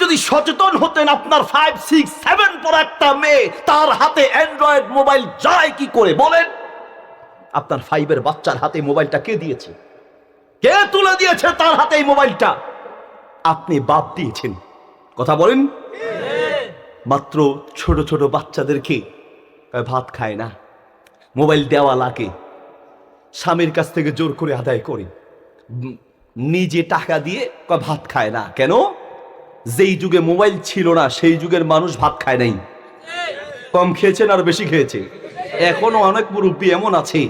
যদি সচেতন হতেন, আপনার 5, 6, 7 পর একটা মেয়ে তার হাতে অ্যান্ড্রয়েড মোবাইল যায় কি করে বলেন? আপনার 5 বাচ্চার হাতে মোবাইলটা কে দিয়েছে? কে তুলে দিয়েছে তার হাতে এই মোবাইলটা? আপনি বাপ দিয়েছেন। কথা বলেন। মাত্র ছোট ছোট বাচ্চাদেরকে ভাত খায় না, মোবাইল দেওয়া লাগে, স্বামীর কাছ থেকে জোর করে আদায় করে, নিজে টাকা দিয়ে ভাত খায় না। কেন? যেই যুগে মোবাইল ছিল না সেই যুগের মানুষ ভাত খায় নাই, কম খেয়েছেন আর বেশি খেয়েছে। এখনো অনেক মুরব্বী এমন আছে,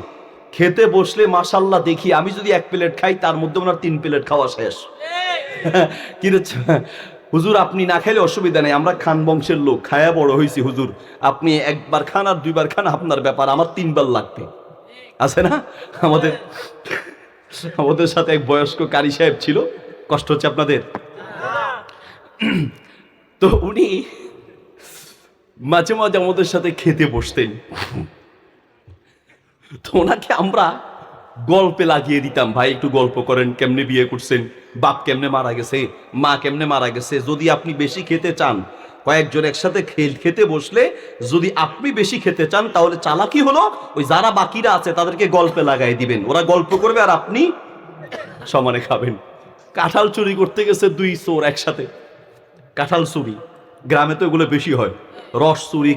খেতে বসলে মাশাল্লাহ দেখি, আমি যদি 1 প্লেট খাই তার মধ্যে ওনার 3 প্লেট খাওয়া শেষ। কিন্তু হুজুর আপনি না খাইলে অসুবিধা নেই, আমরা খান বংশের লোক, খায়া বড় হয়েছি হুজুর, আপনি 1 বার খান আর 2 বার খান আপনার ব্যাপার, আমার 3 বার লাগবে। আছে না? আমাদের সাথে এক বয়স্ক কারি সাহেব ছিল, কষ্ট হচ্ছে আপনাদের? তো উনি মাঝে মাঝে আমাদের সাথে খেতে বসতেন, তো ওনাকে আমরা গল্পে লাগিয়ে দিতাম, ভাই একটু গল্প করেন, কেমনে বিয়ে করছেন, বাপ কেমনে মারা গেছে, মা কেমনে মারা গেছে। যদি আপনি বেশি খেতে চান, কয়েকজন একসাথে খেতে বসলে যদি আপনি বেশি খেতে চান, তাহলে চালাকি হলো ওই যারা বাকিরা আছে তাদেরকে গল্পে লাগাই দিবেন, ওরা গল্প করবে আর আপনি সমানে খাবেন। কাঁঠাল চুরি করতে গেছে 2 চোর একসাথে, কাঁঠাল চুরি, গ্রামে তো এগুলো বেশি হয়, রস চুরি,